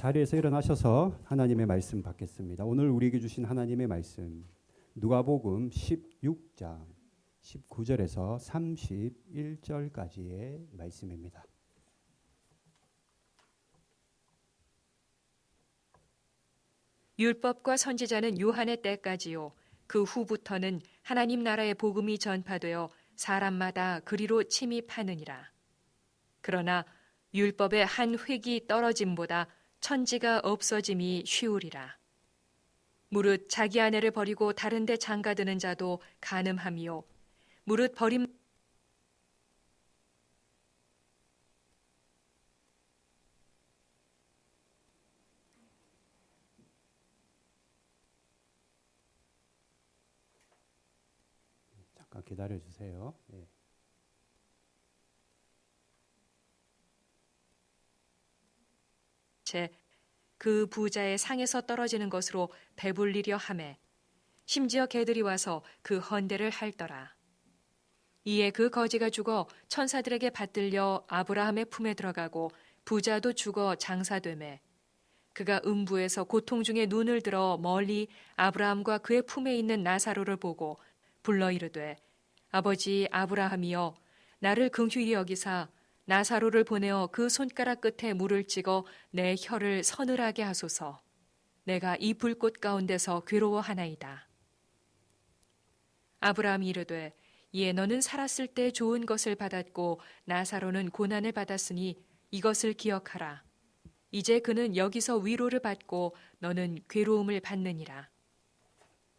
자리에서 일어나셔서 하나님의 말씀 받겠습니다. 오늘 우리에게 주신 하나님의 말씀 누가복음 16장 19절에서 31절까지의 말씀입니다. 율법과 선지자는 요한의 때까지요. 그 후부터는 하나님 나라의 복음이 전파되어 사람마다 그리로 침입하느니라. 그러나 율법의 한 획이 떨어짐보다 천지가 없어짐이 쉬우리라. 무릇 자기 아내를 버리고 다른 데 장가드는 자도 간음함이요. 무릇 버림 잠깐 기다려 주세요. 예. 그 부자의 상에서 떨어지는 것으로 배불리려 하매 심지어 개들이 와서 그 헌대를 핥더라. 이에 그 거지가 죽어 천사들에게 받들려 아브라함의 품에 들어가고 부자도 죽어 장사되매 그가 음부에서 고통 중에 눈을 들어 멀리 아브라함과 그의 품에 있는 나사로를 보고 불러 이르되 아버지 아브라함이여 나를 긍휼히 여기사 나사로를 보내어 그 손가락 끝에 물을 찍어 내 혀를 서늘하게 하소서. 내가 이 불꽃 가운데서 괴로워하나이다. 아브라함이 이르되 이에 너는 살았을 때 좋은 것을 받았고 나사로는 고난을 받았으니 이것을 기억하라. 이제 그는 여기서 위로를 받고 너는 괴로움을 받느니라.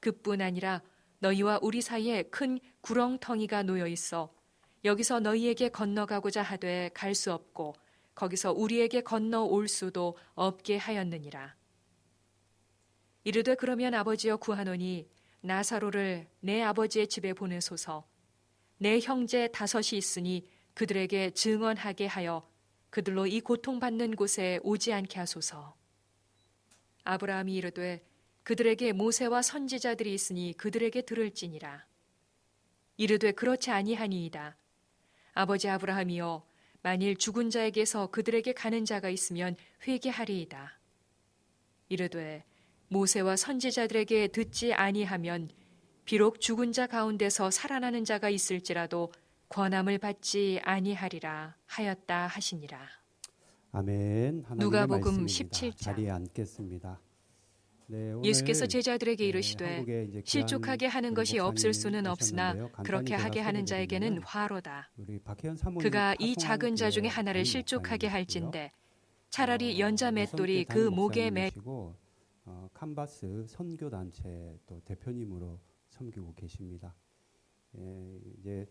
그뿐 아니라 너희와 우리 사이에 큰 구렁텅이가 놓여 있어 여기서 너희에게 건너가고자 하되 갈 수 없고 거기서 우리에게 건너올 수도 없게 하였느니라. 이르되 그러면 아버지여 구하노니 나사로를 내 아버지의 집에 보내소서. 내 형제 5이 있으니 그들에게 증언하게 하여 그들로 이 고통받는 곳에 오지 않게 하소서. 아브라함이 이르되 그들에게 모세와 선지자들이 있으니 그들에게 들을지니라. 이르되 그렇지 아니하니이다. 아버지 아브라함이여 만일 죽은 자에게서 그들에게 가는 자가 있으면 회개하리이다. 이르되 모세와 선지자들에게 듣지 아니하면 비록 죽은 자 가운데서 살아나는 자가 있을지라도 권함을 받지 아니하리라 하였다 하시니라. 아멘. 하나님의 누가복음 말씀입니다. 17장. 자리에 앉겠습니다. 네, 오늘 예수께서 제자들에게 이르시되 한국에 이제 실족하게 하는 우리 것이 없을 목사님 수는 없으나 오셨는데요. 간단히 그렇게 제가 하게 하는 자에게는 소개드리면 화로다. 우리 박혜연 사모님 그가 이 파송교회 작은 자 중에 하나를 담임 실족하게 목사님이시고요. 할진대 차라리 연자 맷돌이 여성교회 그 담임 목에 매 목사님이시고 칸바스 선교 단체 또 대표님으로 섬기고 계십니다. 예, 이제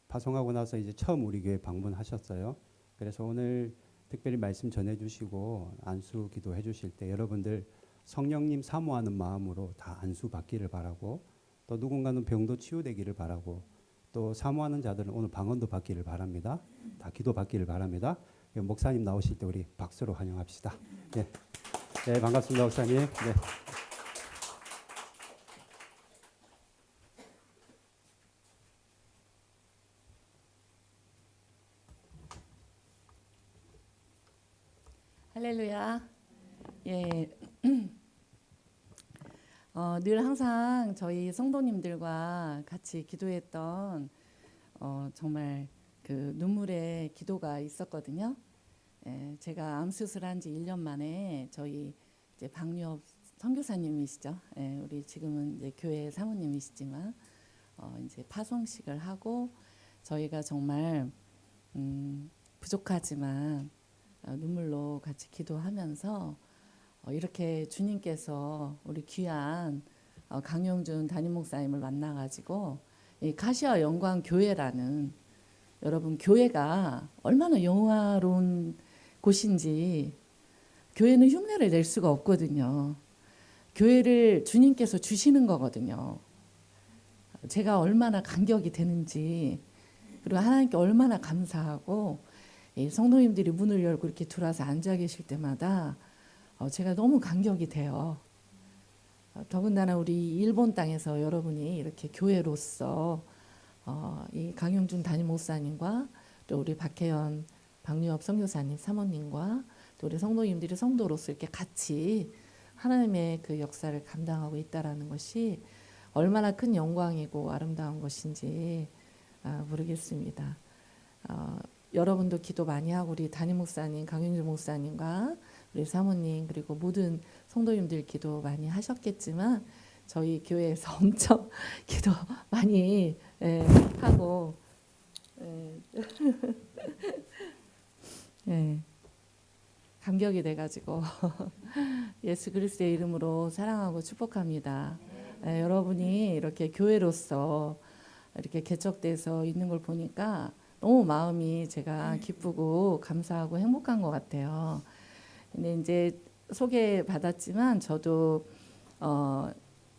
파송하고 나서 이제 처음 우리 교회 방문하셨어요. 그래서 오늘 특별히 말씀 전해주시고 안수 기도해 주실 때 여러분들 성령님 사모하는 마음으로 다 안수 받기를 바라고 또 누군가는 병도 치유되기를 바라고 또 사모하는 자들은 오늘 방언도 받기를 바랍니다. 다 기도 받기를 바랍니다. 목사님 나오실 때 우리 박수로 환영합시다. 네, 네 반갑습니다, 목사님. 네. 할렐루야. 예. 늘 항상 저희 성도님들과 같이 기도했던 정말 그 눈물의 기도가 있었거든요. 예, 제가 암 수술한 지 1년 만에 저희 이제 박유업 선교사님이시죠. 예, 우리 지금은 이제 교회 사모님이시지만 이제 파송식을 하고 저희가 정말 부족하지만 눈물로 같이 기도하면서 이렇게 주님께서 우리 귀한 강영준 담임 목사님을 만나가지고 이 가시와 영광 교회라는 여러분 교회가 얼마나 영화로운 곳인지 교회는 흉내를 낼 수가 없거든요. 교회를 주님께서 주시는 거거든요. 제가 얼마나 감격이 되는지 그리고 하나님께 얼마나 감사하고 성도님들이 문을 열고 이렇게 들어와서 앉아 계실 때마다 제가 너무 감격이 돼요. 더군다나 우리 일본 땅에서 여러분이 이렇게 교회로서 이 강용준 담임 목사님과 또 우리 박혜연 박유업 선교사님 사모님과 또 우리 성도님들이 성도로서 이렇게 같이 하나님의 그 역사를 감당하고 있다라는 것이 얼마나 큰 영광이고 아름다운 것인지 모르겠습니다. 여러분도 기도 많이 하고 우리 담임 목사님, 강윤주 목사님과 우리 사모님 그리고 모든 성도님들 기도 많이 하셨겠지만 저희 교회에서 엄청 기도 많이 하고 감격이 돼가지고 예수 그리스도의 이름으로 사랑하고 축복합니다. 여러분이 이렇게 교회로서 이렇게 개척돼서 있는 걸 보니까 너무 마음이 제가 기쁘고 감사하고 행복한 것 같아요. 근데 이제 소개 받았지만 저도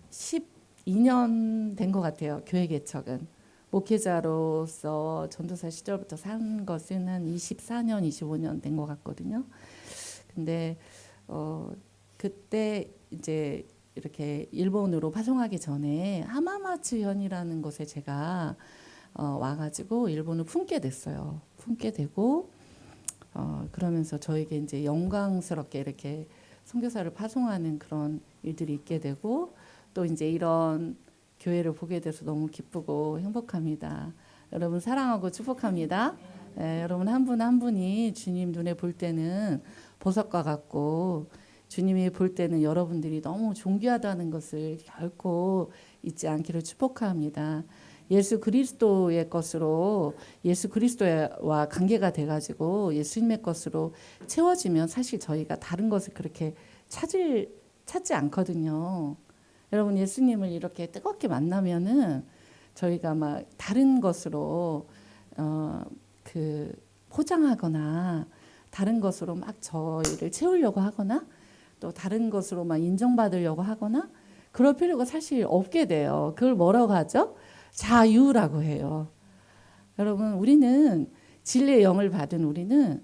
12년 된 것 같아요. 교회 개척은 목회자로서 전도사 시절부터 산 것은 한 24년, 25년 된 것 같거든요. 근데 그때 이제 이렇게 일본으로 파송하기 전에 하마마츠현이라는 곳에 제가 와가지고 일본을 품게 됐어요. 품게 되고 그러면서 저에게 이제 영광스럽게 이렇게 선교사를 파송하는 그런 일들이 있게 되고 또 이제 이런 교회를 보게 돼서 너무 기쁘고 행복합니다. 여러분 사랑하고 축복합니다. 여러분 한 분 한 분이 주님 눈에 볼 때는 보석과 같고 주님이 볼 때는 여러분들이 너무 존귀하다는 것을 결코 잊지 않기를 축복합니다. 예수 그리스도의 것으로 예수 그리스도와 관계가 돼가지고 예수님의 것으로 채워지면 사실 저희가 다른 것을 그렇게 찾지 않거든요. 여러분 예수님을 이렇게 뜨겁게 만나면은 저희가 막 다른 것으로 그 포장하거나 다른 것으로 막 저희를 채우려고 하거나 또 다른 것으로 막 인정받으려고 하거나 그럴 필요가 사실 없게 돼요. 그걸 뭐라고 하죠? 자유라고 해요. 여러분 우리는 진리의 영을 받은 우리는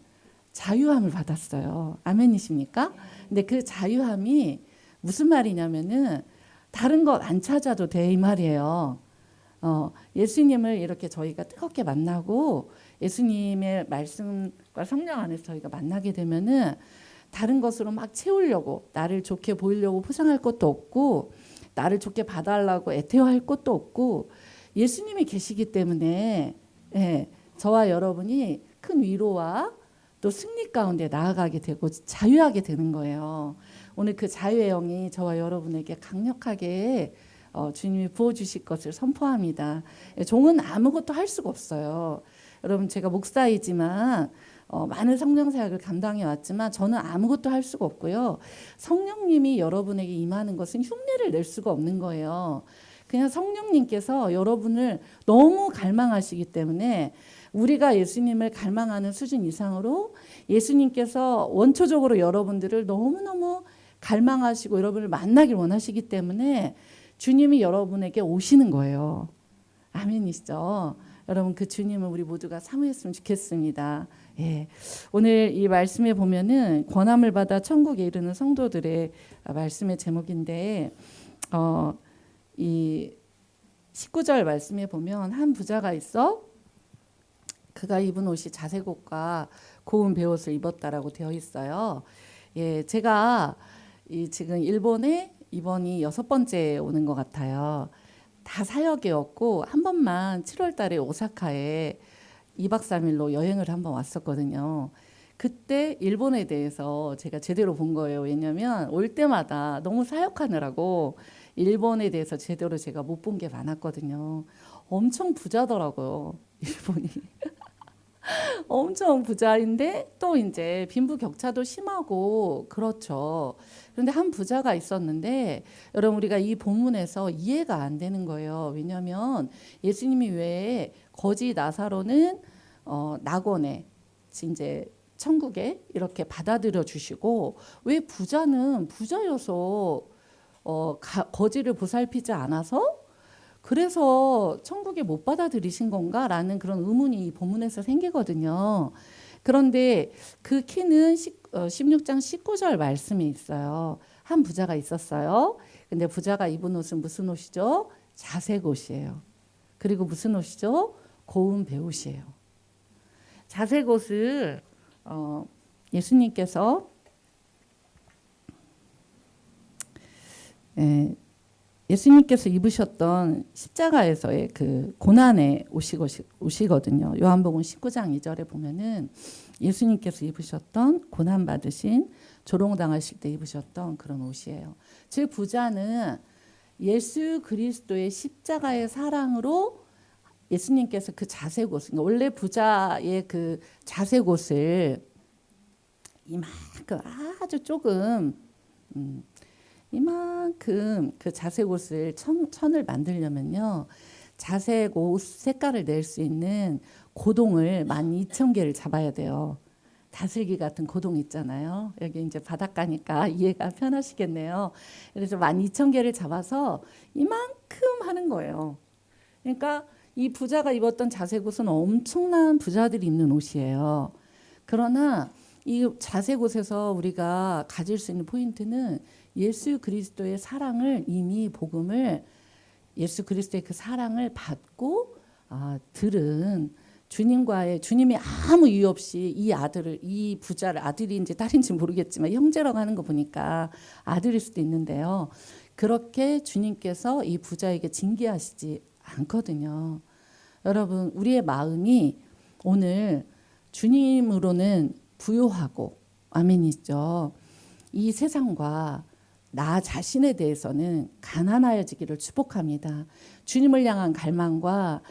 자유함을 받았어요. 아멘이십니까? 근데 그 자유함이 무슨 말이냐면은 다른 것 안 찾아도 돼 이 말이에요. 예수님을 이렇게 저희가 뜨겁게 만나고 예수님의 말씀과 성령 안에서 저희가 만나게 되면은 다른 것으로 막 채우려고 나를 좋게 보이려고 포장할 것도 없고 나를 좋게 봐달라고 애태워할 것도 없고 예수님이 계시기 때문에 저와 여러분이 큰 위로와 또 승리 가운데 나아가게 되고 자유하게 되는 거예요. 오늘 그 자유의 영이 저와 여러분에게 강력하게 주님이 부어주실 것을 선포합니다. 종은 아무것도 할 수가 없어요. 여러분 제가 목사이지만 많은 성령 사역을 감당해 왔지만 저는 아무것도 할 수가 없고요. 성령님이 여러분에게 임하는 것은 흉내를 낼 수가 없는 거예요. 그냥 성령님께서 여러분을 너무 갈망하시기 때문에 우리가 예수님을 갈망하는 수준 이상으로 예수님께서 원초적으로 여러분들을 너무너무 갈망하시고 여러분을 만나길 원하시기 때문에 주님이 여러분에게 오시는 거예요. 아멘이시죠? 여러분 그 주님을 우리 모두가 사모했으면 좋겠습니다. 오늘 이 말씀에 보면은 권함을 받아 천국에 이르는 성도들의 말씀의 제목인데 이 19절 말씀에 보면 한 부자가 있어 그가 입은 옷이 자색 옷과 고운 베옷을 입었다라고 되어 있어요. 제가 지금 일본에 이번이 6번째 오는 것 같아요. 다 사역이었고 한 번만 7월 달에 오사카에 2박 3일로 여행을 한번 왔었거든요. 그때 일본에 대해서 제가 제대로 본 거예요. 왜냐하면 올 때마다 너무 사역하느라고 일본에 대해서 제대로 제가 못 본 게 많았거든요. 엄청 부자더라고요. 일본이. 엄청 부자인데 또 이제 빈부격차도 심하고 그렇죠. 그런데 한 부자가 있었는데 여러분 우리가 이 본문에서 이해가 안 되는 거예요. 왜냐하면 예수님이 왜 거지 나사로는 낙원에 이제 천국에 이렇게 받아들여 주시고 왜 부자는 부자여서 거지를 보살피지 않아서 그래서 천국에 못 받아들이신 건가라는 그런 의문이 이 본문에서 생기거든요. 그런데 그 키는 16장 19절 말씀이 있어요. 한 부자가 있었어요. 근데 부자가 입은 옷은 무슨 옷이죠? 자색 옷이에요. 그리고 무슨 옷이죠? 고운 베옷이에요. 자색 옷을 예수님께서 예수님께서 입으셨던 십자가에서의 그 고난에 오시거든요. 요한복음 19장 2절에 보면은 예수님께서 입으셨던 고난 받으신 조롱당하실 때 입으셨던 그런 옷이에요. 즉 부자는 예수 그리스도의 십자가의 사랑으로 예수님께서 그 자색옷, 그러니까 원래 부자의 그 자색옷을 이만큼 아주 조금 이만큼 그 자색옷을 천을 만들려면요, 자색옷 색깔을 낼 수 있는 고동을 12,000개를 잡아야 돼요. 다슬기 같은 고동 있잖아요. 여기 이제 바닷가니까 이해가 편하시겠네요. 그래서 12,000개를 잡아서 이만큼 하는 거예요. 그러니까 이 부자가 입었던 자색옷은 엄청난 부자들이 입는 옷이에요. 그러나 이 자색옷에서 우리가 가질 수 있는 포인트는 예수 그리스도의 사랑을, 이미 복음을, 예수 그리스도의 그 사랑을 받고 들은 주님이 아무 이유 없이 이 아들을, 이 부자를, 아들인지 딸인지 모르겠지만 형제라고 하는 거 보니까 아들일 수도 있는데요. 그렇게 주님께서 이 부자에게 징계하시지 않거든요. 여러분, 우리의 마음이 오늘 주님으로는 부요하고, 아멘이죠. 이 세상과 나 자신에 대해서는 가난하여지기를 축복합니다. 주님을 향한 갈망과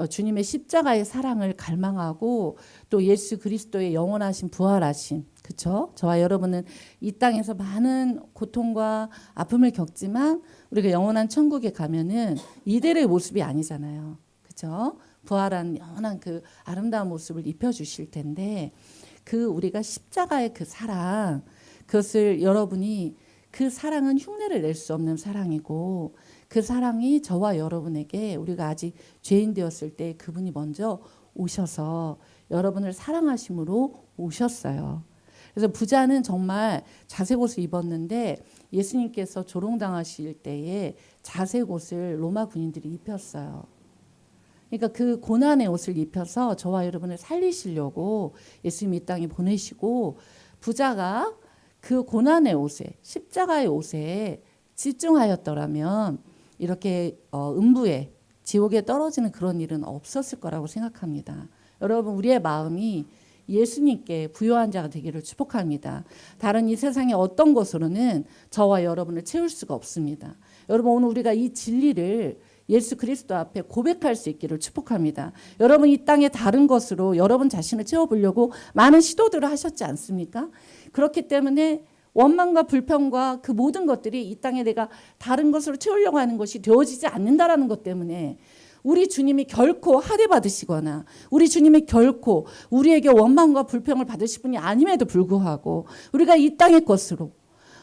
주님의 십자가의 사랑을 갈망하고, 또 예수 그리스도의 영원하신 부활하심, 그렇죠? 저와 여러분은 이 땅에서 많은 고통과 아픔을 겪지만 우리가 영원한 천국에 가면은 이대로의 모습이 아니잖아요, 그렇죠? 부활한 영원한 그 아름다운 모습을 입혀주실 텐데, 그 우리가 십자가의 그 사랑, 그것을 여러분이, 그 사랑은 흉내를 낼 수 없는 사랑이고, 그 사랑이 저와 여러분에게, 우리가 아직 죄인 되었을 때 그분이 먼저 오셔서 여러분을 사랑하심으로 오셨어요. 그래서 부자는 정말 자색옷을 입었는데 예수님께서 조롱당하실 때에 자색옷을 로마 군인들이 입혔어요. 그러니까 그 고난의 옷을 입혀서 저와 여러분을 살리시려고 예수님이 이 땅에 보내시고, 부자가 그 고난의 옷에, 십자가의 옷에 집중하였더라면 이렇게 음부에, 지옥에 떨어지는 그런 일은 없었을 거라고 생각합니다. 여러분, 우리의 마음이 예수님께 부요한 자가 되기를 축복합니다. 다른 이 세상의 어떤 것으로는 저와 여러분을 채울 수가 없습니다. 여러분, 오늘 우리가 이 진리를 예수 그리스도 앞에 고백할 수 있기를 축복합니다. 여러분, 이 땅의 다른 것으로 여러분 자신을 채워보려고 많은 시도들을 하셨지 않습니까? 그렇기 때문에 원망과 불평과 그 모든 것들이 이 땅에 내가 다른 것으로 채우려고 하는 것이 되어지지 않는다라는 것 때문에 우리 주님이 결코 할애받으시거나 우리 주님이 결코 우리에게 원망과 불평을 받으실 분이 아님에도 불구하고 우리가 이 땅의 것으로,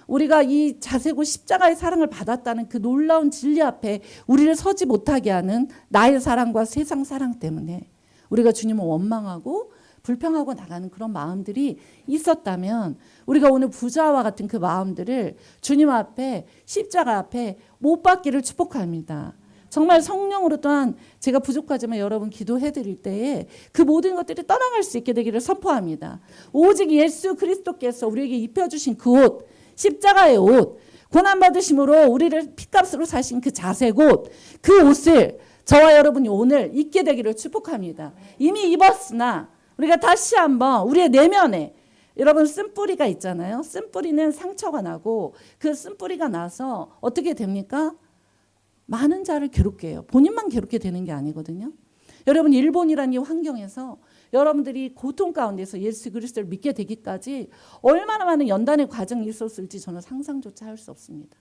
우리가 이 자색옷 십자가의 사랑을 받았다는 그 놀라운 진리 앞에 우리를 서지 못하게 하는 나의 사랑과 세상 사랑 때문에 우리가 주님을 원망하고 불평하고 나가는 그런 마음들이 있었다면, 우리가 오늘 부자와 같은 그 마음들을 주님 앞에, 십자가 앞에 못 받기를 축복합니다. 정말 성령으로 또한 제가 부족하지만 여러분 기도해 드릴 때에 그 모든 것들이 떠나갈 수 있게 되기를 선포합니다. 오직 예수 그리스도께서 우리에게 입혀주신 그 옷, 십자가의 옷, 고난받으심으로 우리를 피값으로 사신 그 자색옷, 그 옷을 저와 여러분이 오늘 입게 되기를 축복합니다. 이미 입었으나 우리가 다시 한번 우리의 내면에, 여러분 쓴뿌리가 있잖아요. 쓴뿌리는 상처가 나고 그 쓴뿌리가 나서 어떻게 됩니까? 많은 자를 괴롭게 해요. 본인만 괴롭게 되는 게 아니거든요. 여러분, 일본이라는 이 환경에서 여러분들이 고통 가운데서 예수 그리스도를 믿게 되기까지 얼마나 많은 연단의 과정이 있었을지 저는 상상조차 할 수 없습니다.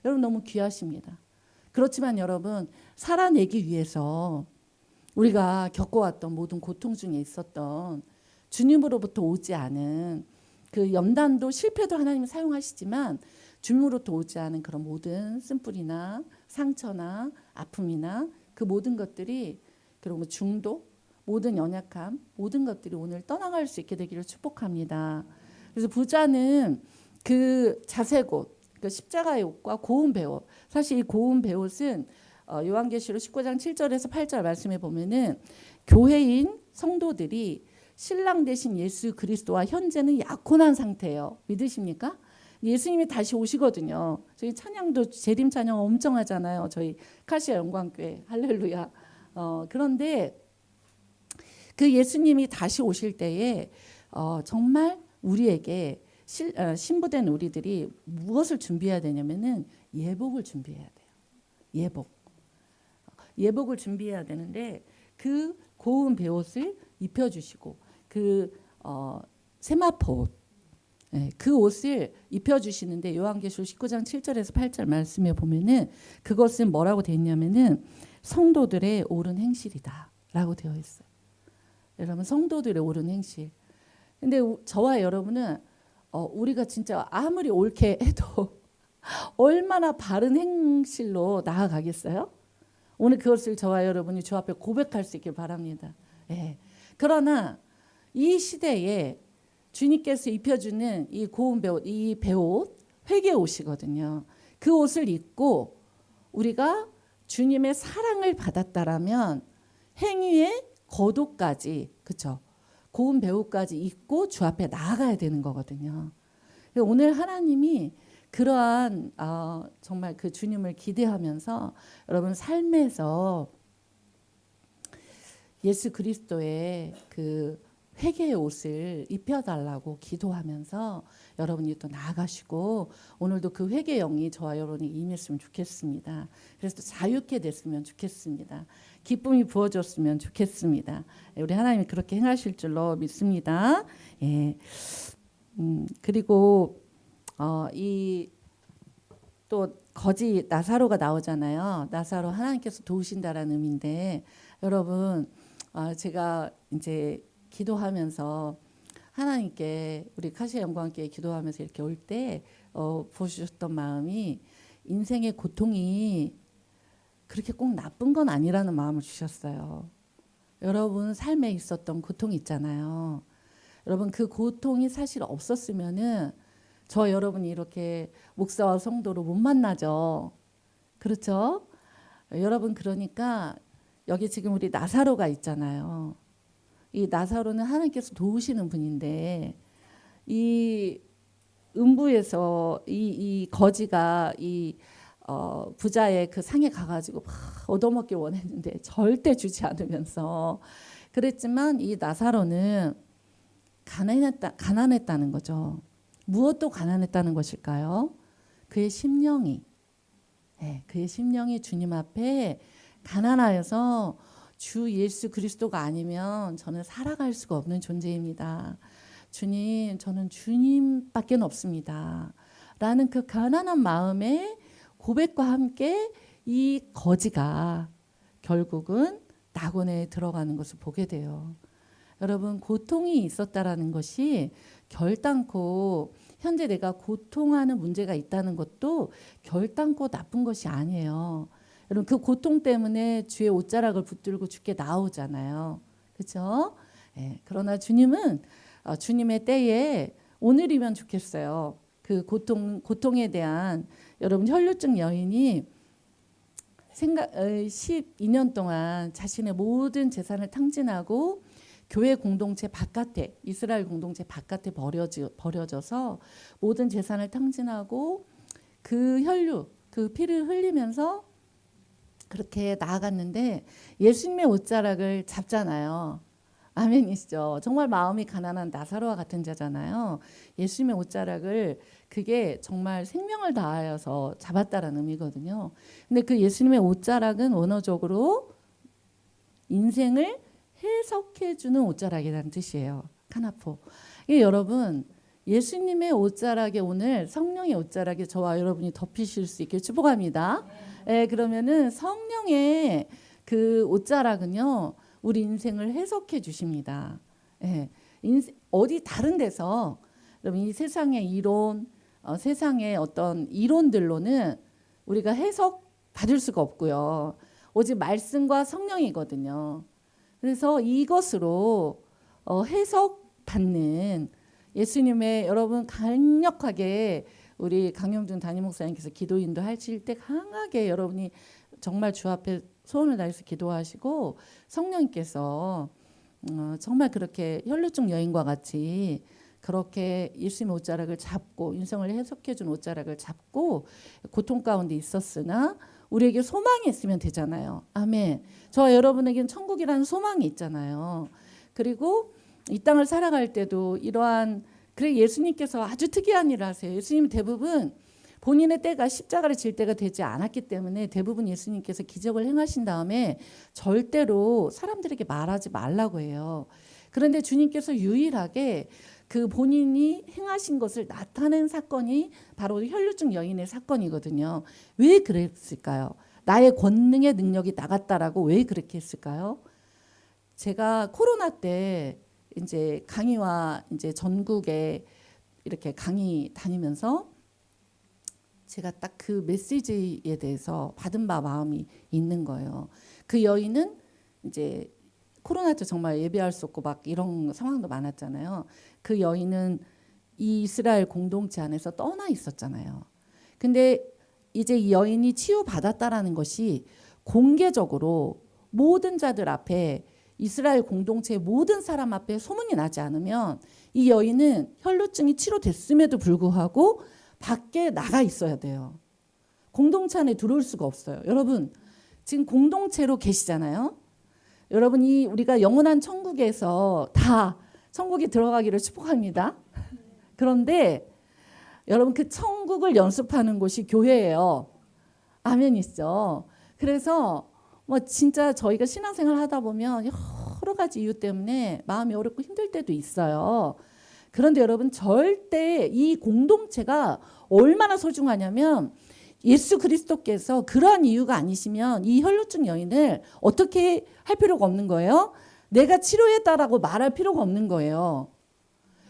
여러분, 너무 귀하십니다. 그렇지만 여러분, 살아내기 위해서 우리가 겪어왔던 모든 고통 중에 있었던 주님으로부터 오지 않은 그 연단도, 실패도 하나님이 사용하시지만 주님으로부터 오지 않은 그런 모든 쓴뿌리나 상처나 아픔이나 그 모든 것들이, 그리고 중독, 모든 연약함, 모든 것들이 오늘 떠나갈 수 있게 되기를 축복합니다. 그래서 부자는 그 자색옷, 그 십자가의 옷과 고운 베옷, 사실 이 고운 베옷은 요한계시록 19장 7절에서 8절 말씀에 보면은 교회인 성도들이 신랑 되신 예수 그리스도와 현재는 약혼한 상태예요. 믿으십니까? 예수님이 다시 오시거든요. 저희 찬양도 재림 찬양 엄청 하잖아요. 저희 카시아 영광교회 할렐루야. 그런데 그 예수님이 다시 오실 때에 정말 우리에게 신부된 우리들이 무엇을 준비해야 되냐면은 예복을 준비해야 돼요. 예복을 준비해야 되는데 그 고운 베옷을 입혀주시고 그 세마포 옷, 그 옷을 입혀주시는데 요한계시록 19장 7절에서 8절 말씀에 보면은 그것은 뭐라고 되어 있냐면은 성도들의 옳은 행실이다라고 되어 있어요. 여러분 성도들의 옳은 행실. 근데 저와 여러분은 우리가 진짜 아무리 옳게 해도 얼마나 바른 행실로 나아가겠어요? 오늘 그것을 저와 여러분이 주 앞에 고백할 수 있길 바랍니다. 그러나 이 시대에 주님께서 입혀주는 이 고운 베옷, 이 베옷, 회개 옷이거든요. 그 옷을 입고 우리가 주님의 사랑을 받았다라면 행위의 거독까지, 그렇죠? 고운 베옷까지 입고 주 앞에 나아가야 되는 거거든요. 오늘 하나님이 그러한 정말 그 주님을 기대하면서 여러분 삶에서 예수 그리스도의 그 회개의 옷을 입혀달라고 기도하면서 여러분이 또 나아가시고 오늘도 그 회개의 영이 저와 여러분이 임했으면 좋겠습니다. 그래서 또 자유케 됐으면 좋겠습니다. 기쁨이 부어졌으면 좋겠습니다. 우리 하나님이 그렇게 행하실 줄로 믿습니다. 그리고 이 또 거지 나사로가 나오잖아요. 나사로 하나님께서 도우신다라는 의미인데 여러분 제가 이제 기도하면서 하나님께 우리 카시아 영광께 기도하면서 이렇게 올 때 보셨던 마음이 인생의 고통이 그렇게 꼭 나쁜 건 아니라는 마음을 주셨어요. 여러분 삶에 있었던 고통이 있잖아요. 여러분 그 고통이 사실 없었으면은 저 여러분이 이렇게 목사와 성도로 못 만나죠. 그렇죠? 여러분 그러니까 여기 지금 우리 나사로가 있잖아요. 이 나사로는 하나님께서 도우시는 분인데 이 음부에서 이 거지가 이 부자의 그 상에 가가지고 막 얻어먹길 원했는데 절대 주지 않으면서 그랬지만 이 나사로는 가난했다는 거죠. 무엇도 가난했다는 것일까요? 그의 심령이 주님 앞에 가난하여서 주 예수 그리스도가 아니면 저는 살아갈 수가 없는 존재입니다. 주님, 저는 주님밖에 없습니다. 라는 그 가난한 마음의 고백과 함께 이 거지가 결국은 낙원에 들어가는 것을 보게 돼요. 여러분 고통이 있었다라는 것이 결단코 현재 내가 고통하는 문제가 있다는 것도 결단코 나쁜 것이 아니에요. 여러분 그 고통 때문에 주의 옷자락을 붙들고 주께 나오잖아요. 그렇죠? 그러나 주님은 주님의 때에 오늘이면 좋겠어요. 그 고통에 대한 여러분 혈루증 여인이 12년 동안 자신의 모든 재산을 탕진하고 교회 공동체 바깥에 이스라엘 공동체 바깥에 버려져서 모든 재산을 탕진하고 그 혈류 그 피를 흘리면서 그렇게 나아갔는데 예수님의 옷자락을 잡잖아요. 아멘이시죠. 정말 마음이 가난한 나사로와 같은 자잖아요. 예수님의 옷자락을 그게 정말 생명을 다하여서 잡았다라는 의미거든요. 근데 그 예수님의 옷자락은 원어적으로 인생을 해석해주는 옷자락이라는 뜻이에요. 카나포. 여러분 예수님의 옷자락에 오늘 성령의 옷자락에 저와 여러분이 덮이실 수 있게 축복합니다. 그러면은 성령의 그 옷자락은요 우리 인생을 해석해 주십니다. 어디 다른 데서 여러분 이 세상의 이론, 세상의 어떤 이론들로는 우리가 해석 받을 수가 없고요. 오직 말씀과 성령이거든요. 그래서 이것으로 해석받는 예수님의 여러분 강력하게 우리 강영준 담임 목사님께서 기도 인도하실 때 강하게 여러분이 정말 주 앞에 소원을 다해서 기도하시고 성령님께서 정말 그렇게 혈루증 여인과 같이 그렇게 예수님의 옷자락을 잡고 인생을 해석해 준 옷자락을 잡고 고통 가운데 있었으나 우리에게 소망이 있으면 되잖아요. 아멘. 저와 여러분에게는 천국이라는 소망이 있잖아요. 그리고 이 땅을 살아갈 때도 이러한 그래 예수님께서 아주 특이한 일을 하세요. 예수님은 대부분 본인의 때가 십자가를 질 때가 되지 않았기 때문에 대부분 예수님께서 기적을 행하신 다음에 절대로 사람들에게 말하지 말라고 해요. 그런데 주님께서 유일하게 그 본인이 행하신 것을 나타낸 사건이 바로 혈루증 여인의 사건이거든요. 왜 그랬을까요? 나의 권능의 능력이 나갔다라고 왜 그렇게 했을까요? 제가 코로나 때 이제 강의와 이제 전국에 이렇게 강의 다니면서 제가 딱 그 메시지에 대해서 받은 바 마음이 있는 거예요. 그 여인은 이제 코로나 때 정말 예배할 수 없고 막 이런 상황도 많았잖아요. 그 여인은 이 이스라엘 공동체 안에서 떠나 있었잖아요. 근데 이제 이 여인이 치유받았다라는 것이 공개적으로 모든 자들 앞에 이스라엘 공동체의 모든 사람 앞에 소문이 나지 않으면 이 여인은 혈루증이 치료됐음에도 불구하고 밖에 나가 있어야 돼요. 공동체 안에 들어올 수가 없어요. 여러분 지금 공동체로 계시잖아요. 여러분이 우리가 영원한 천국에서 다 천국에 들어가기를 축복합니다. 그런데 여러분 그 천국을 연습하는 곳이 교회예요. 아멘이죠. 그래서 뭐 진짜 저희가 신앙생활 하다 보면 여러 가지 이유 때문에 마음이 어렵고 힘들 때도 있어요. 그런데 여러분 절대 이 공동체가 얼마나 소중하냐면 예수 그리스도께서 그러한 이유가 아니시면 이 혈루증 여인을 어떻게 할 필요가 없는 거예요. 내가 치료했다라고 말할 필요가 없는 거예요.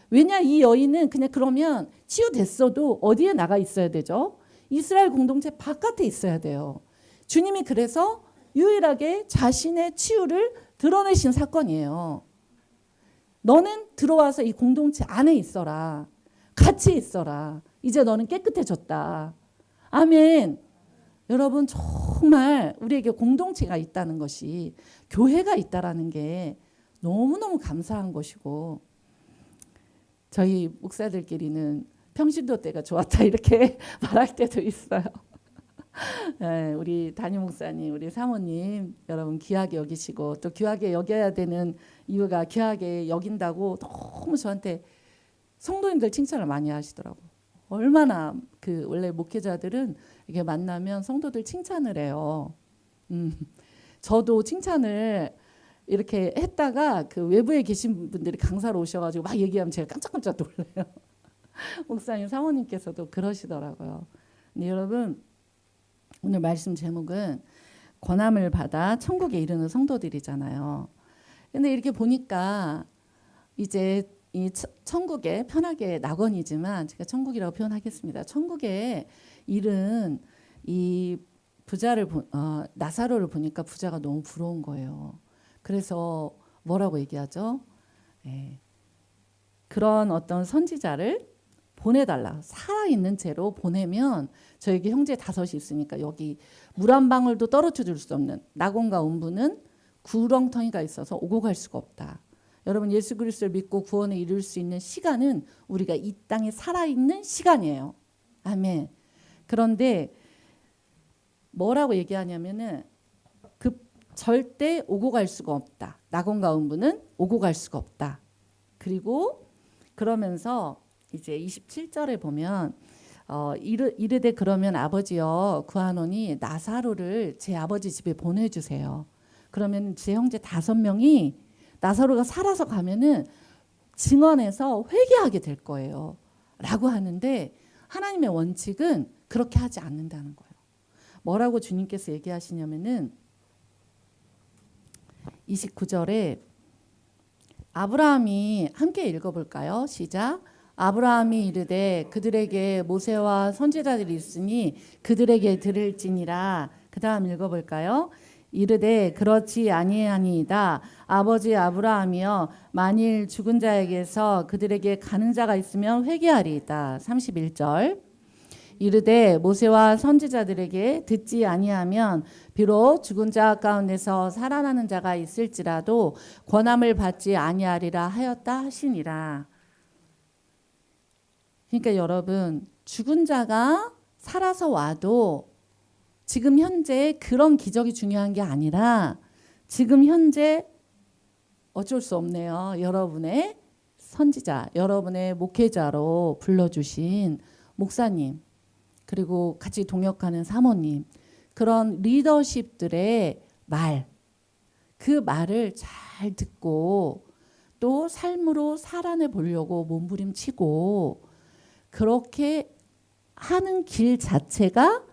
왜냐 이 여인은 그냥 그러면 치유됐어도 어디에 나가 있어야 되죠? 이스라엘 공동체 바깥에 있어야 돼요. 주님이 그래서 유일하게 자신의 치유를 드러내신 사건이에요. 너는 들어와서 이 공동체 안에 있어라. 같이 있어라. 이제 너는 깨끗해졌다. 아멘. 여러분 정말 우리에게 공동체가 있다는 것이 교회가 있다라는 게 너무너무 감사한 것이고 저희 목사들끼리는 평신도 때가 좋았다 이렇게 말할 때도 있어요. 네, 우리 담임 목사님, 우리 사모님 여러분 귀하게 여기시고 또 귀하게 여겨야 되는 이유가 귀하게 여긴다고 너무 저한테 성도님들 칭찬을 많이 하시더라고요. 얼마나 그 원래 목회자들은 이렇게 만나면 성도들 칭찬을 해요. 저도 칭찬을 이렇게 했다가 그 외부에 계신 분들이 강사로 오셔가지고 막 얘기하면 제가 깜짝깜짝 놀라요. 목사님 사모님께서도 그러시더라고요. 근데 여러분 오늘 말씀 제목은 권함을 받아 천국에 이르는 성도들이잖아요. 근데 이렇게 보니까 이제 이 천국에 편하게 낙원이지만 제가 천국이라고 표현하겠습니다. 천국에 이른 이 부자를 나사로를 보니까 부자가 너무 부러운 거예요. 그래서 뭐라고 얘기하죠? 네. 그런 어떤 선지자를 보내달라. 살아있는 채로 보내면 저에게 형제 5이 있으니까 여기 물 한 방울도 떨어져 줄 수 없는 낙원과 음부는 구렁텅이가 있어서 오고 갈 수가 없다. 여러분 예수 그리스도를 믿고 구원에 이룰 수 있는 시간은 우리가 이 땅에 살아있는 시간이에요. 아멘. 그런데 뭐라고 얘기하냐면은 그 절대 오고 갈 수가 없다. 낙원과 음부는 오고 갈 수가 없다. 그리고 그러면서 이제 27절에 보면 이르되 그러면 아버지여 구하노니 나사로를 제 아버지 집에 보내주세요. 그러면 제 형제 5명이 나사로가 살아서 가면은 증언해서 회개하게 될 거예요. 라고 하는데 하나님의 원칙은 그렇게 하지 않는다는 거예요. 뭐라고 주님께서 얘기하시냐면은 29절에 아브라함이 함께 읽어볼까요? 시작. 아브라함이 이르되 그들에게 모세와 선지자들이 있으니 그들에게 들을지니라. 그 다음 읽어볼까요? 이르되 그렇지 아니하니이다. 아버지 아브라함이여 만일 죽은 자에게서 그들에게 가는 자가 있으면 회개하리이다. 31절. 이르되 모세와 선지자들에게 듣지 아니하면 비록 죽은 자 가운데서 살아나는 자가 있을지라도 권함을 받지 아니하리라 하였다 하시니라. 그러니까 여러분, 죽은 자가 살아서 와도 지금 현재 그런 기적이 중요한 게 아니라 지금 현재 어쩔 수 없네요. 여러분의 선지자, 여러분의 목회자로 불러주신 목사님, 그리고 같이 동역하는 사모님, 그런 리더십들의 말, 그 말을 잘 듣고 또 삶으로 살아내 보려고 몸부림치고 그렇게 하는 길 자체가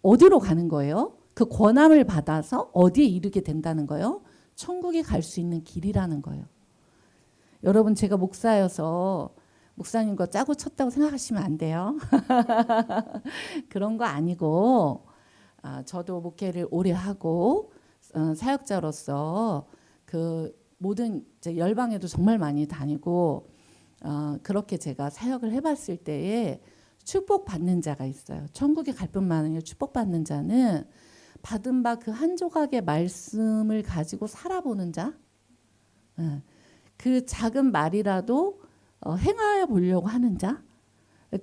어디로 가는 거예요? 그 권함을 받아서 어디에 이르게 된다는 거예요? 천국에 갈 수 있는 길이라는 거예요. 여러분, 제가 목사여서 목사님과 짜고 쳤다고 생각하시면 안 돼요. 그런 거 아니고 저도 목회를 오래 하고 사역자로서 그 모든 열방에도 정말 많이 다니고 그렇게 제가 사역을 해봤을 때에 축복받는 자가 있어요. 천국에 갈 뿐만 아니라 축복받는 자는 받은 바 그 한 조각의 말씀을 가지고 살아보는 자, 그 작은 말이라도 행하여 보려고 하는 자,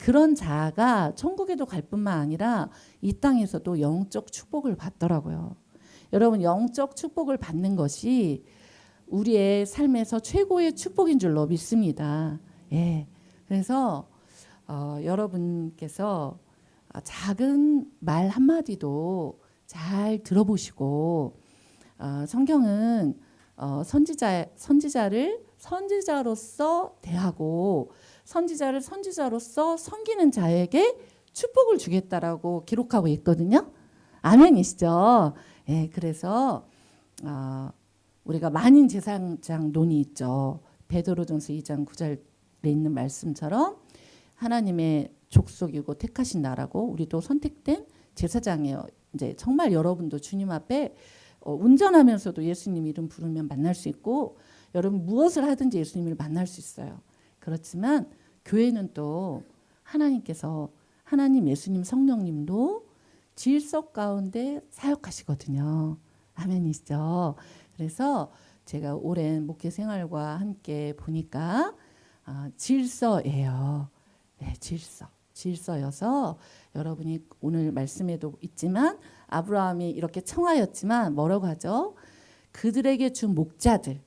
그런 자가 천국에도 갈 뿐만 아니라 이 땅에서도 영적 축복을 받더라고요. 여러분, 영적 축복을 받는 것이 우리의 삶에서 최고의 축복인 줄로 믿습니다. 예. 그래서 여러분께서 작은 말 한마디도 잘 들어보시고 성경은 선지자를 선지자로서 대하고 선지자를 선지자로서 섬기는 자에게 축복을 주겠다라고 기록하고 있거든요. 아멘이시죠? 예, 그래서 우리가 만인 제사장론이 있죠. 베드로전서 2장 9절에 있는 말씀처럼 하나님의 족속이고 택하신 나라고 우리도 선택된 제사장이에요. 이제 정말 여러분도 주님 앞에 운전하면서도 예수님 이름 부르면 만날 수 있고 여러분 무엇을 하든지 예수님을 만날 수 있어요. 그렇지만 교회는 또 하나님께서 하나님 예수님 성령님도 질서 가운데 사역하시거든요. 아멘이시죠? 그래서 제가 오랜 목회 생활과 함께 보니까 질서예요. 네, 질서여서 여러분이 오늘 말씀에도 있지만 아브라함이 이렇게 청하였지만 뭐라고 하죠? 그들에게 준 목자들,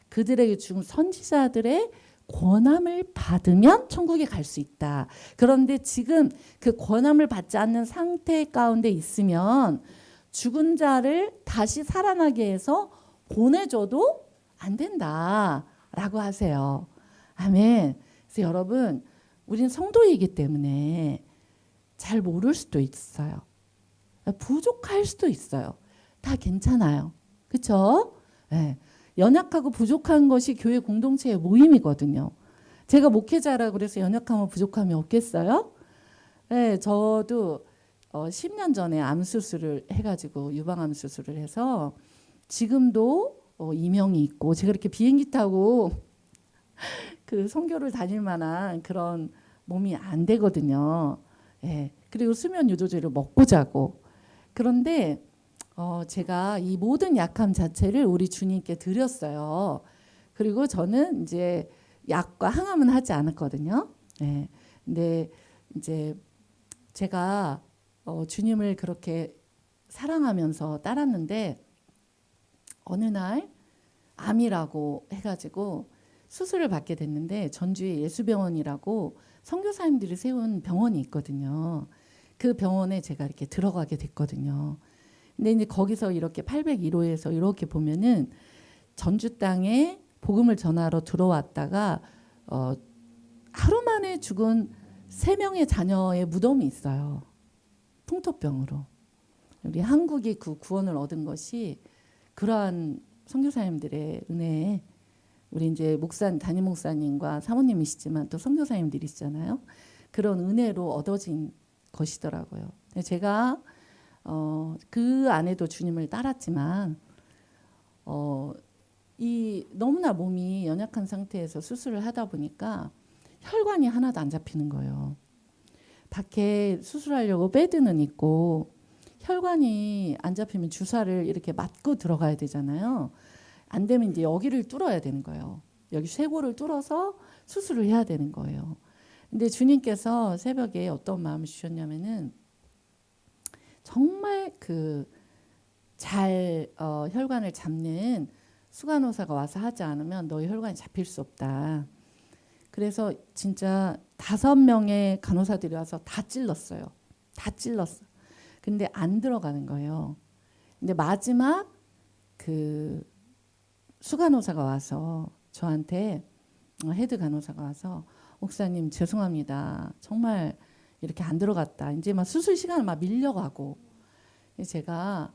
그들에게 준 선지자들의 권함을 받으면 천국에 갈 수 있다. 그런데 지금 그 권함을 받지 않는 상태 가운데 있으면 죽은 자를 다시 살아나게 해서 보내줘도 안 된다라고 하세요. 아멘. 그래서 여러분, 우리는 성도이기 때문에 잘 모를 수도 있어요. 부족할 수도 있어요. 다 괜찮아요. 그렇죠? 네. 연약하고 부족한 것이 교회 공동체의 모임이거든요. 제가 목회자라고 그래서 연약하면 부족함이 없겠어요? 네, 저도 10년 전에 암 수술을 해가지고 유방암 수술을 해서 지금도 이명이 있고 제가 이렇게 비행기 타고 그 선교를 다닐 만한 그런 몸이 안 되거든요. 예. 그리고 수면 유도제를 먹고 자고. 그런데 제가 이 모든 약함 자체를 우리 주님께 드렸어요. 그리고 저는 이제 약과 항암은 하지 않았거든요. 예. 근데 이제 제가 주님을 그렇게 사랑하면서 따랐는데 어느 날 암이라고 해가지고 수술을 받게 됐는데 전주에 예수병원이라고 선교사님들이 세운 병원이 있거든요. 그 병원에 제가 이렇게 들어가게 됐거든요. 근데 이제 거기서 이렇게 801호에서 이렇게 보면은 전주 땅에 복음을 전하러 들어왔다가 하루 만에 죽은 3명의 자녀의 무덤이 있어요. 풍토병으로. 우리 한국이 그 구원을 얻은 것이 그러한 선교사님들의 은혜에 우리 이제 담임 목사님과 사모님이시지만 또 선교사님들이시잖아요. 그런 은혜로 얻어진 것이더라고요. 제가 그 안에도 주님을 따랐지만 이 너무나 몸이 연약한 상태에서 수술을 하다 보니까 혈관이 하나도 안 잡히는 거예요. 밖에 수술하려고 베드는 있고 혈관이 안 잡히면 주사를 이렇게 맞고 들어가야 되잖아요. 안 되면 이제 여기를 뚫어야 되는 거예요. 여기 쇄골을 뚫어서 수술을 해야 되는 거예요. 근데 주님께서 새벽에 어떤 마음을 주셨냐면은 정말 잘 혈관을 잡는 수간호사가 와서 하지 않으면 너희 혈관이 잡힐 수 없다. 그래서 진짜 5명의 간호사들이 와서 다 찔렀어요. 다 찔렀어. 근데 안 들어가는 거예요. 근데 마지막 수간호사가 와서 저한테 헤드 간호사가 와서 목사님 죄송합니다. 정말 이렇게 안 들어갔다. 이제 막 수술 시간을 막 밀려가고 제가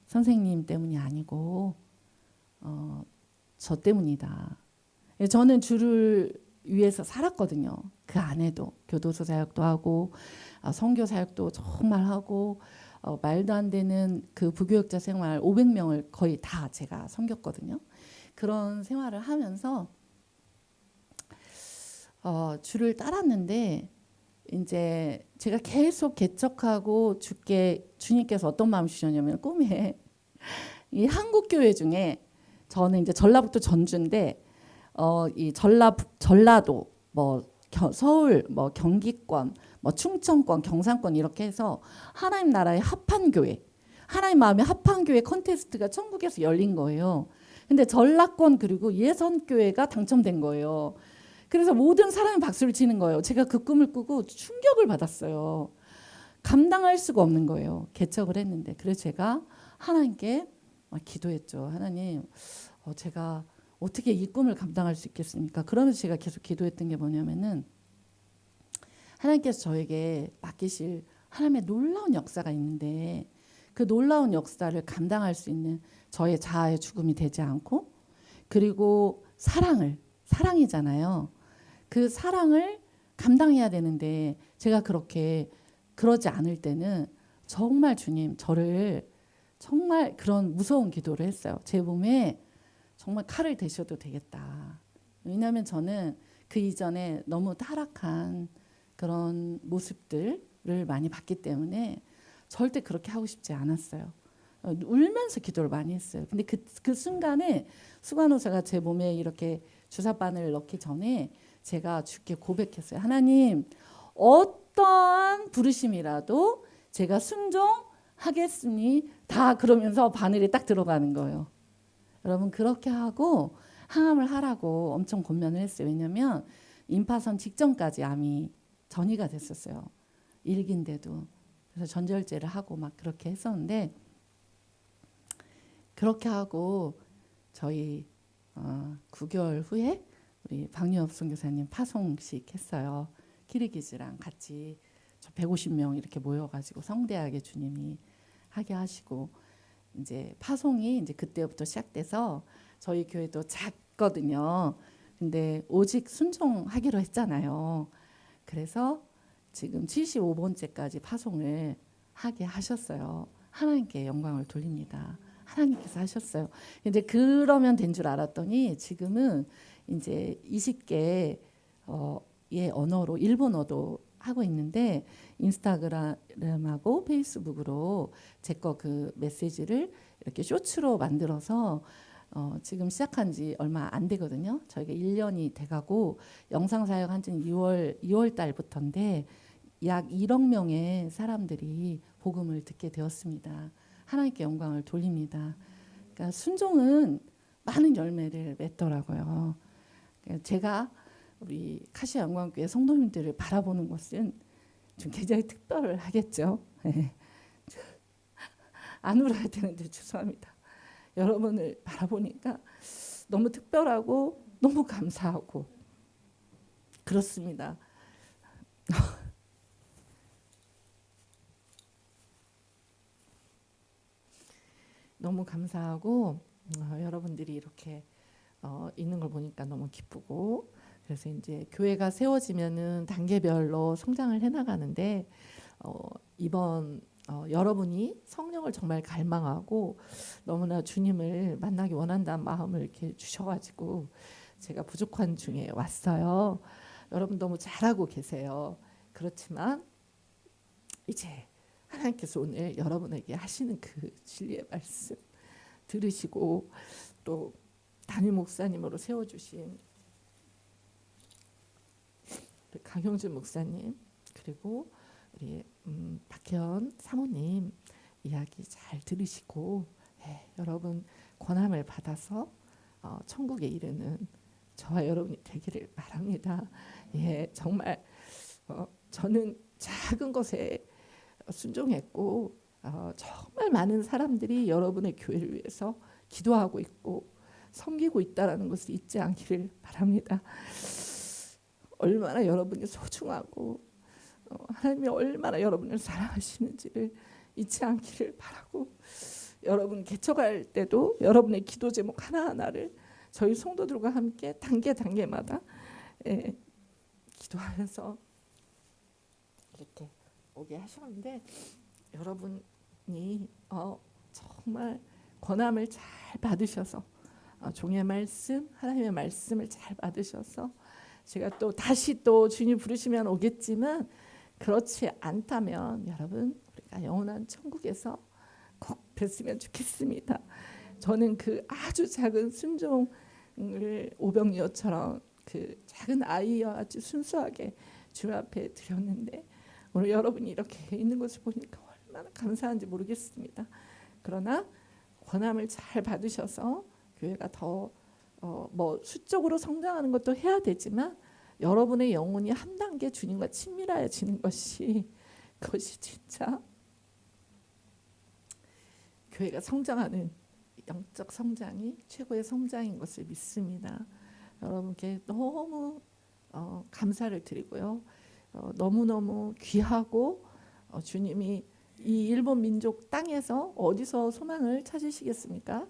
선생님 때문이 아니고 저 때문이다. 저는 주를 위해서 살았거든요. 그 안에도 교도소 사역도 하고 선교 사역도 정말 하고 말도 안 되는 그 부교역자 생활 500명을 거의 다 제가 섬겼거든요. 그런 생활을 하면서 주를 따랐는데 이제 제가 계속 개척하고 주님께서 어떤 마음 주셨냐면 꿈에 이 한국 교회 중에 저는 이제 전라북도 전주인데 이 전라도 서울 경기권 충청권 경상권 이렇게 해서 하나님 나라의 합한 교회 하나님 마음의 합한 교회 콘테스트가 천국에서 열린 거예요. 근데 전라권 그리고 예선교회가 당첨된 거예요. 그래서 모든 사람이 박수를 치는 거예요. 제가 그 꿈을 꾸고 충격을 받았어요. 감당할 수가 없는 거예요. 개척을 했는데. 그래서 제가 하나님께 기도했죠. 하나님, 제가 어떻게 이 꿈을 감당할 수 있겠습니까? 그러면서 제가 계속 기도했던 게 뭐냐면은 하나님께서 저에게 맡기실 하나님의 놀라운 역사가 있는데 그 놀라운 역사를 감당할 수 있는 저의 자아의 죽음이 되지 않고 그리고 사랑이잖아요. 그 사랑을 감당해야 되는데 제가 그러지 않을 때는 정말 주님 저를 정말 그런 무서운 기도를 했어요. 제 몸에 정말 칼을 대셔도 되겠다. 왜냐하면 저는 그 이전에 너무 타락한 그런 모습들을 많이 봤기 때문에 절대 그렇게 하고 싶지 않았어요. 울면서 기도를 많이 했어요. 근데 그 순간에 수간호사가 제 몸에 이렇게 주사바늘 넣기 전에 제가 주께 고백했어요. 하나님, 어떠한 부르심이라도 제가 순종하겠으니 다 그러면서 바늘이 딱 들어가는 거예요. 여러분 그렇게 하고 항암을 하라고 엄청 권면을 했어요. 왜냐하면 임파선 직전까지 암이 전이가 됐었어요. 1기인데도. 그래서 전절제를 하고 막 그렇게 했었는데 그렇게 하고 저희 9개월 후에 우리 박유업 선교사님 파송식 했어요. 키르기즈랑 같이 150명 이렇게 모여가지고 성대하게 주님이 하게 하시고 이제 파송이 이제 그때부터 시작돼서 저희 교회도 작거든요. 근데 오직 순종하기로 했잖아요. 그래서 지금 75번째까지 파송을 하게 하셨어요. 하나님께 영광을 돌립니다. 하나님께서 하셨어요. 근데 그러면 된 줄 알았더니 지금은 이제 20개의 언어로 일본어도 하고 있는데 인스타그램하고 페이스북으로 제 거 그 메시지를 이렇게 쇼츠로 만들어서 지금 시작한 지 얼마 안 되거든요. 저희가 1년이 돼가고 영상 사역한 지는 2월 달부터인데 약 1억 명의 사람들이 복음을 듣게 되었습니다. 하나님께 영광을 돌립니다. 그러니까 순종은 많은 열매를 맺더라고요. 제가 우리 카시아 영광교회 성도님들을 바라보는 것은 좀 굉장히 특별하겠죠. 안 울어야 되는데 죄송합니다. 여러분을 바라보니까 너무 특별하고 너무 감사하고 그렇습니다. 너무 감사하고 여러분들이 이렇게 있는 걸 보니까 너무 기쁘고 그래서 이제 교회가 세워지면은 단계별로 성장을 해나가는데 이번 여러분이 성령을 정말 갈망하고 너무나 주님을 만나기 원한다는 마음을 이렇게 주셔가지고 제가 부족한 중에 왔어요. 여러분 너무 잘하고 계세요. 그렇지만 이제 하나님께서 오늘 여러분에게 하시는 그 진리의 말씀 들으시고 또 담임 목사님으로 세워주신 우리 강형준 목사님 그리고 우리 박혜연 사모님 이야기 잘 들으시고 여러분 권함을 받아서 천국에 이르는 저와 여러분이 되기를 바랍니다. 정말 저는 작은 것에 순종했고 정말 많은 사람들이 여러분의 교회를 위해서 기도하고 있고 섬기고 있다라는 것을 잊지 않기를 바랍니다. 얼마나 여러분이 소중하고 하나님이 얼마나 여러분을 사랑하시는지를 잊지 않기를 바라고 여러분 개척할 때도 여러분의 기도 제목 하나하나를 저희 성도들과 함께 단계마다 기도하면서 이렇게 오게 하셨는데 여러분이 정말 권함을 잘 받으셔서 종의 말씀 하나님의 말씀을 잘 받으셔서 제가 또 다시 또 주님 부르시면 오겠지만 그렇지 않다면 여러분 우리가 영원한 천국에서 꼭 뵀으면 좋겠습니다. 저는 그 아주 작은 순종을 오병이어처럼 그 작은 아이와 아주 순수하게 주 앞에 드렸는데 오늘 여러분이 이렇게 있는 것을 보니까 얼마나 감사한지 모르겠습니다. 그러나 권함을 잘 받으셔서 교회가 더 뭐 수적으로 성장하는 것도 해야 되지만 여러분의 영혼이 한 단계 주님과 친밀해지는 것이 그것이 진짜 교회가 성장하는 영적 성장이 최고의 성장인 것을 믿습니다. 여러분께 너무 감사를 드리고요. 너무너무 귀하고 주님이 이 일본 민족 땅에서 어디서 소망을 찾으시겠습니까?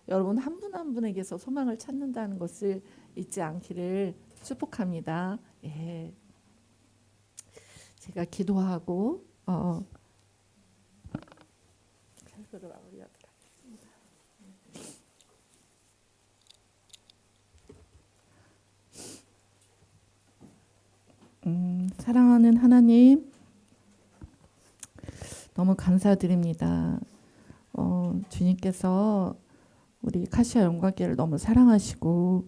여러분 한 분 한 분에게서 소망을 찾는다는 것을 잊지 않기를 축복합니다. 제가 기도하고 설교를 마무리하도록 하겠습니다. 사랑하는 하나님 너무 감사드립니다. 주님께서 우리 카시아 영광교회를 너무 사랑하시고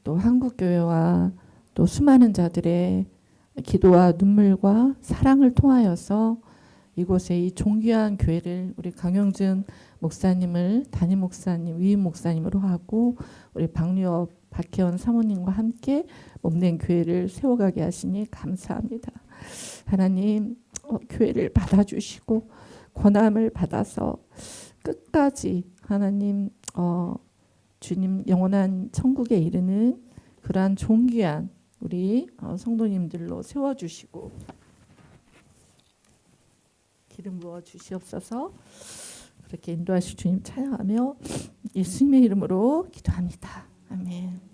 또 한국교회와 또 수많은 자들의 기도와 눈물과 사랑을 통하여서 이곳에 이 존귀한 교회를 우리 강영준 목사님을 담임 목사님, 위임 목사님으로 하고 우리 박유업, 박혜원 사모님과 함께 몸된 교회를 세워가게 하시니 감사합니다. 하나님 교회를 받아주시고 권함을 받아서 끝까지 하나님 주님 영원한 천국에 이르는 그러한 존귀한 우리 성도님들로 세워주시고 기름 부어 주시옵소서. 그렇게 인도하실 주님 찬양하며 예수님의 이름으로 기도합니다. 아멘.